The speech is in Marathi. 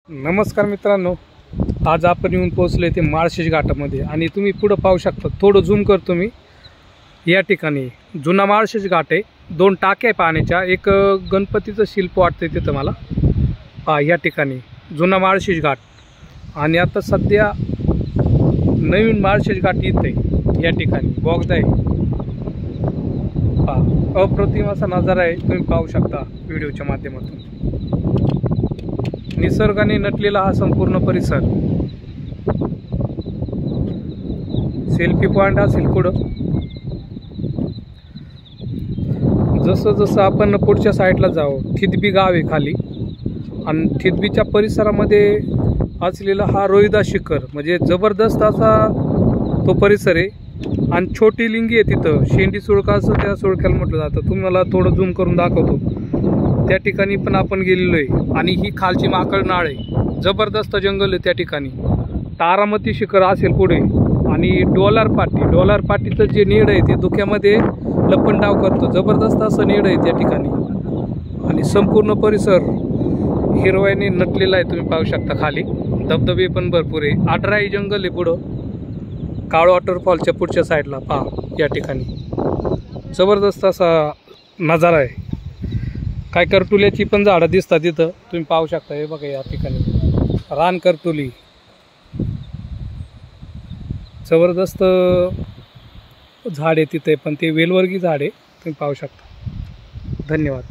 नमस्कार मित्रांनो, आज आपण येऊन पोहोचले ते माळशेज घाटामध्ये आणि तुम्ही पुढं पाहू शकता। थोडं झूम करतो मी। या ठिकाणी जुना माळशेज घाट आहे। दोन टाक्या आहे पाण्याच्या, एक गणपतीचं शिल्प वाटतंय तिथं मला। या ठिकाणी जुना माळशेज घाट आणि आता सध्या नवीन माळशेज घाट येते। या ठिकाणी बोगदा आहे। अप्रतिम असा नजारा आहे, तुम्ही पाहू शकता व्हिडिओच्या माध्यमातून। निसर्गाने नटलेला हा संपूर्ण परिसर। सेल्फी पॉइंट असेल पुढं। जसं जसं आपण पुढच्या साईडला जाऊ, थितबी गाव आहे खाली आणि थितबीच्या परिसरामध्ये असलेला हा रोहिदास शिखर म्हणजे जबरदस्त असा तो परिसर आहे। आणि छोटी लिंगी आहे तिथं, शेंडी सुळका असं त्या सुळक्याला म्हटलं जातं। तुम्हाला थोडं झूम करून दाखवतो। त्या ठिकाणी पण आपण गेलेलो आहे आणि ही खालची माकड नाळ आहे। जबरदस्त जंगल आहे त्या ठिकाणी। तारामती शिखर असेल पुढे आणि डोलार पाटीचं जे नीड आहे ते धुक्यामध्ये लपंडाव करतो। जबरदस्त असं नीड आहे त्या ठिकाणी आणि संपूर्ण परिसर हिरव्याने नटलेला आहे। तुम्ही पाहू शकता खाली धबधबे पण भरपूर आहे। आडराई जंगल आहे पुढं, काळ वॉटरफॉलच्या पुढच्या साईडला पहा। या ठिकाणी जबरदस्त असा नजारा आहे। काय करटुल्याची पण झाडं दिसतात तिथं, तुम्ही पाहू शकता। हे बघा या ठिकाणी रान करटुली, जबरदस्त झाड आहे तिथे, पण ते वेलवर्गी झाड आहे। तुम्ही पाहू शकता। धन्यवाद।